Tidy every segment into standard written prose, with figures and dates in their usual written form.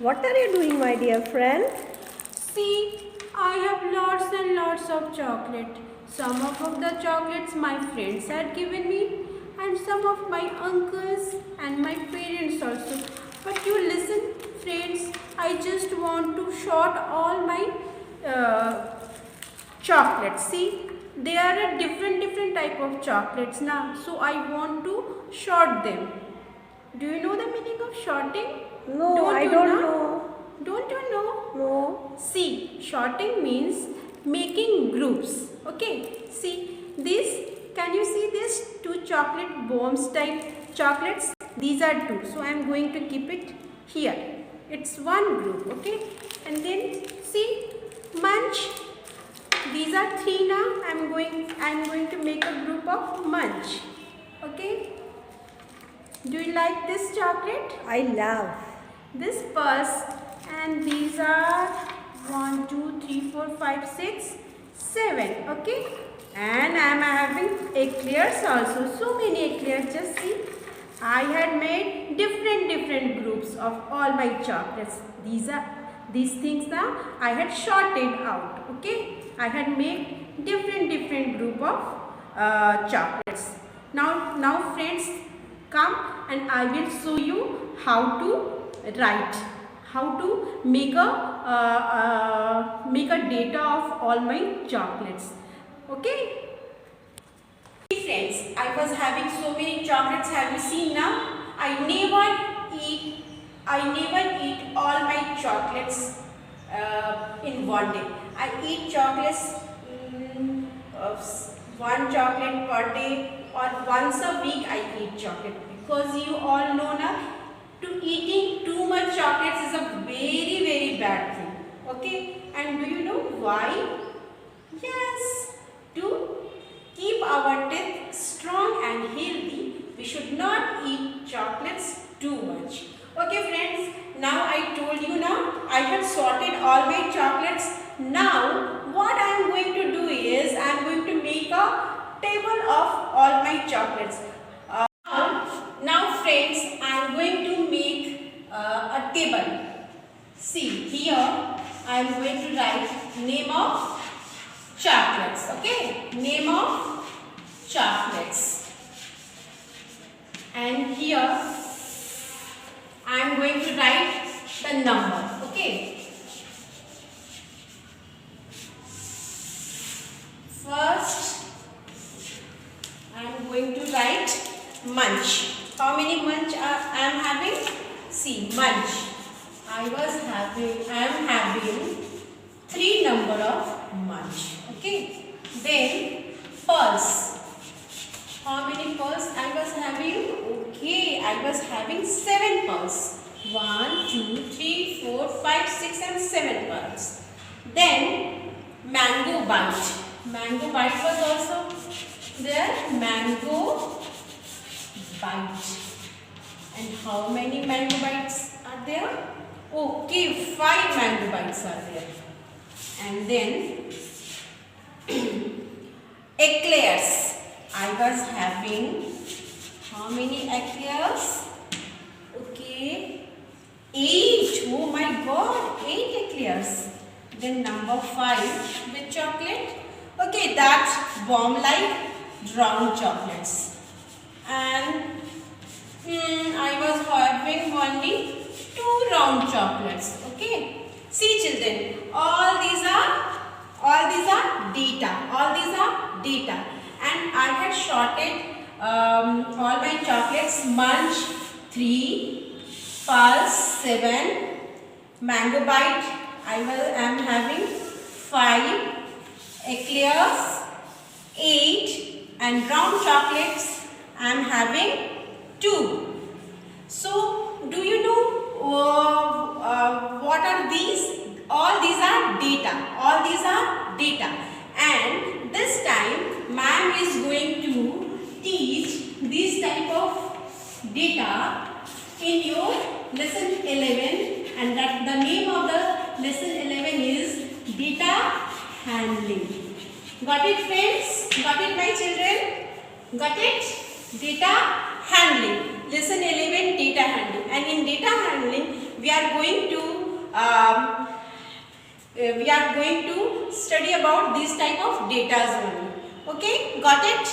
What are you doing, my dear friend? See, I have lots and lots of chocolate. Some of the chocolates my friends had given me and some of my uncles and my parents also. But you listen, friends, I just want to sort all my chocolates. See, there are different type of chocolates now. So I want to sort them. Do you know the meaning of sorting? No, I don't know. Don't you know? No. See, sorting means making groups. Okay. See, this, can you see this two chocolate bombs type chocolates? These are two. So I am going to keep it here. It's one group. Okay. And then see, munch. These are three now. I am going to make a group of munch. Okay. Do you like this chocolate? I love. This purse, and these are 1, 2, 3, 4, 5, 6, 7. Okay. And I am having eclairs also. So many eclairs. Just see. I had made different groups of all my chocolates. These things now I had sorted out. Okay. I had made different group of chocolates. Now friends, come and I will show you how to write, how to make a data of all my chocolates. Okay. Friends, I was having so many chocolates. Have you seen now? I never eat all my chocolates in one day. I eat chocolates, one chocolate per day, or once a week I eat chocolate, because you all know now, to eating too much chocolates is a very bad thing. Okay. And do you know why? Yes, to keep our teeth strong and healthy, we should not eat chocolates too much. Okay friends, now I told you now, I have sorted all my chocolates. Now what I am going to do is, I am going to make a table of all my chocolates. Now friends, I am going to make a table. See, here I am going to write name of chocolates. Okay, name of chocolates. And here I am going to write the number. Okay. First, I am going to write munch. How many munch I am having? See, munch. I am having 3 number of munch. Okay. Then pulse. How many pulse I was having? Okay, I was having 7 pulse. 1, 2, 3, 4, 5, 6 and 7 pulse. Then mango bite. Mango bite was also there. Mango bite. And how many mango bites are there? Okay, 5 mango bites are there. And then eclairs. I was having how many eclairs? Okay, 8. Oh my God, 8 eclairs. Then number 5 with chocolate. Okay, that's bomb like round chocolates. And I was having only 2 round chocolates. Okay. See children, all these are data. All these are data. And I had sorted all my chocolates. Munch 3, pulse 7, mango bite I am having 5, eclairs 8, and round chocolates I am having 2. So do you know what are these? All these are data. All these are data. And this time ma'am is going to teach this type of data in your lesson 11, and that the name of the lesson 11 is data handling. Got it friends? Got it my children? Got it? Data handling. Lesson 11, data handling. And in data handling we are going to we are going to study about these type of datas only. Okay, got it?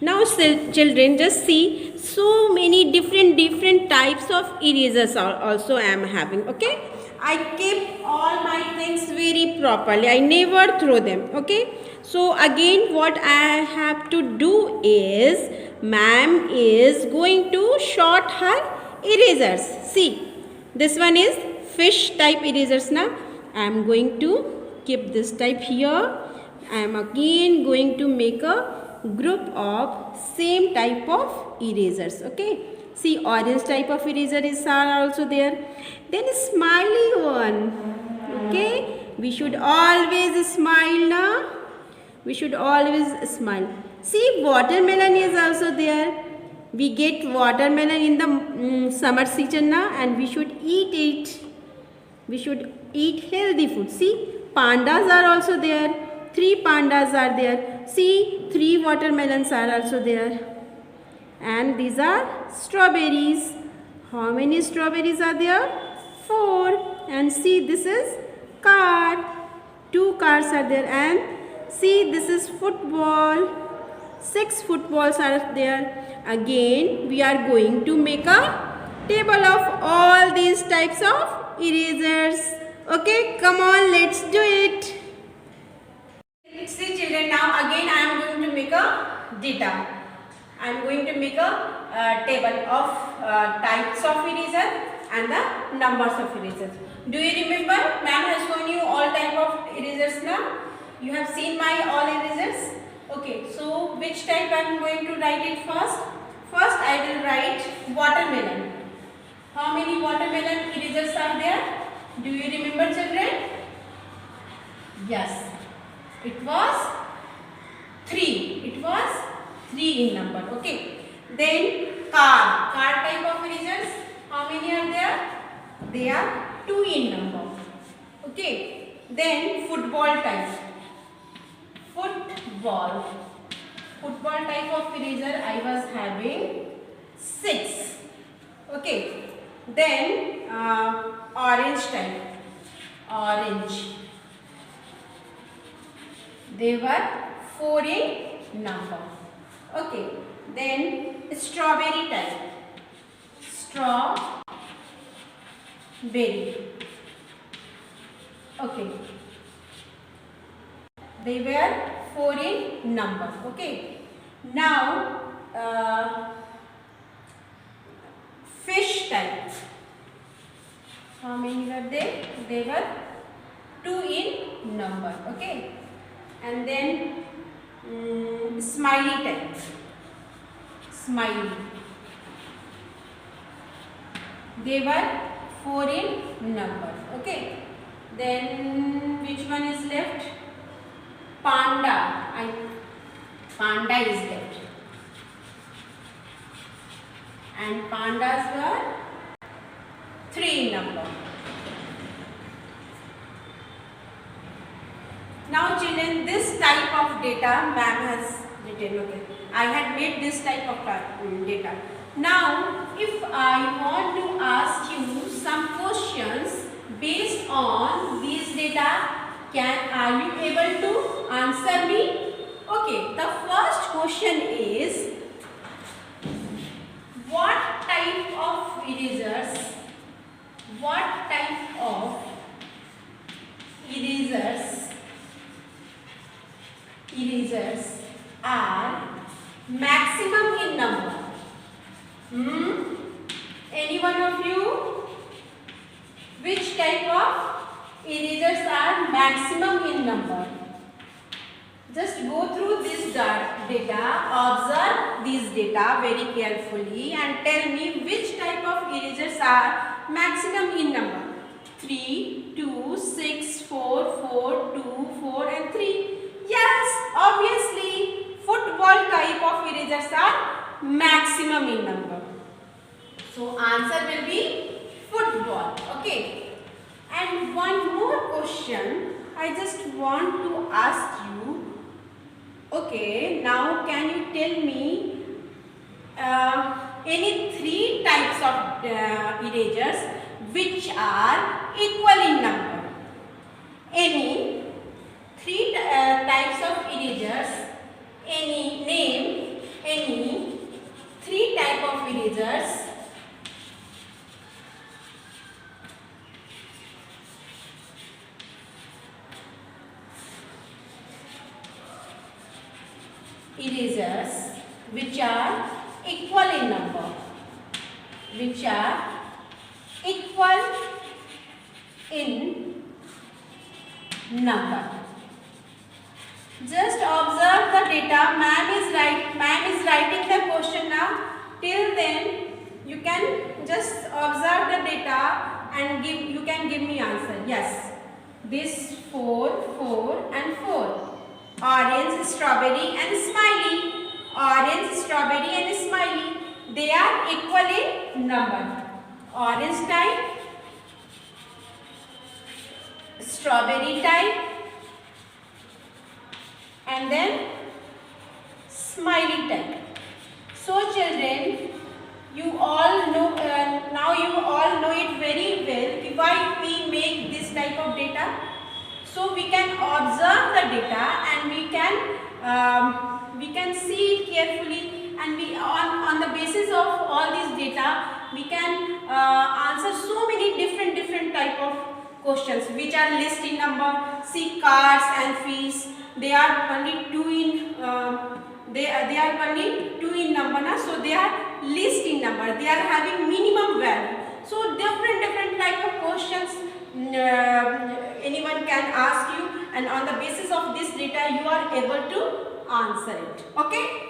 Now children, just see, so many different types of erasers are also I am having. Okay, I keep all my things very properly, I never throw them. Okay, so again what I have to do is, ma'am is going to sort her erasers. See, this one is fish type erasers. Now I am going to keep this type here. I am again going to make a group of same type of erasers. Okay, see, orange type of eraser is also there. Then smiley one. Okay, we should always smile now. We should always smile. See, watermelon is also there. We get watermelon in the summer season now, and we should eat it. We should eat healthy food. See, pandas are also there. 3 pandas are there. See, 3 watermelons are also there. And these are strawberries. How many strawberries are there? 4. And see, this is car. 2 cars are there. And see, this is football. 6 footballs are there. Again, we are going to make a table of all these types of erasers. Okay, come on, let's do it. See children, now again I am going to make a data. I am going to make a table of types of eraser and the numbers of erasers. Do you remember? Ma'am has shown you all type of erasers now. You have seen my all erasers. Okay, so which type I am going to write it first? First I will write watermelon. How many watermelon erasers are there? Do you remember children? Yes. It was 3. It was 3 in number. Okay. Then car. Car type of erasers. How many are there? They are 2 in number. Okay. Then football type. Football. Football type of eraser I was having 6. Okay. Then orange type. Orange. They were 4 in number. Okay. Then strawberry type. Strawberry. Okay. They were 4 in number. Okay. Now fish type. How many were they? They were 2 in number. Okay. And then smiley type. Smiley. They were 4 in number. Okay. Then which one is left? Panda. Panda is left. And pandas were 3 in number. Now children, this type of data ma'am has written. Okay, I had made this type of data. Now if I want to ask you some questions based on these data, are you able to answer me? Okay, the first question is, what type of erasers are maximum in number? Any one of you? Which type of erasers are maximum in number? Just go through this data, observe these data very carefully and tell me which type of erasers are maximum in number. 3, 2, 6, 4, 4, 2, 4 and 3. Yes, obviously football type of erasers are maximum in number. So answer will be football. Okay. And one more question I just want to ask you. Okay, now can you tell me any 3 types of erasers which are equal in number. Any three types of erasers, any name, any three type of erasers which are equal in number, which are equal in number. Just observe the data. Ma'am is writing the question now. Till then, you can just observe the data and you can give me answer. Yes, this 4, 4 and 4. Orange, strawberry and smiley. Orange, strawberry and smiley. They are equal in number. Orange type, strawberry type, and then smiley type. So children, you all know, now you all know it very well why we make this type of data. So we can observe the data and we can see it carefully, and we on the basis of all this data we can answer so many different type of questions which are list in number. See, cards and fish, they are only two in they are only two in number, na? So they are list in number. They are having minimum value. So different type of questions anyone can ask you, and on the basis of this data you are able to answer it. Okay.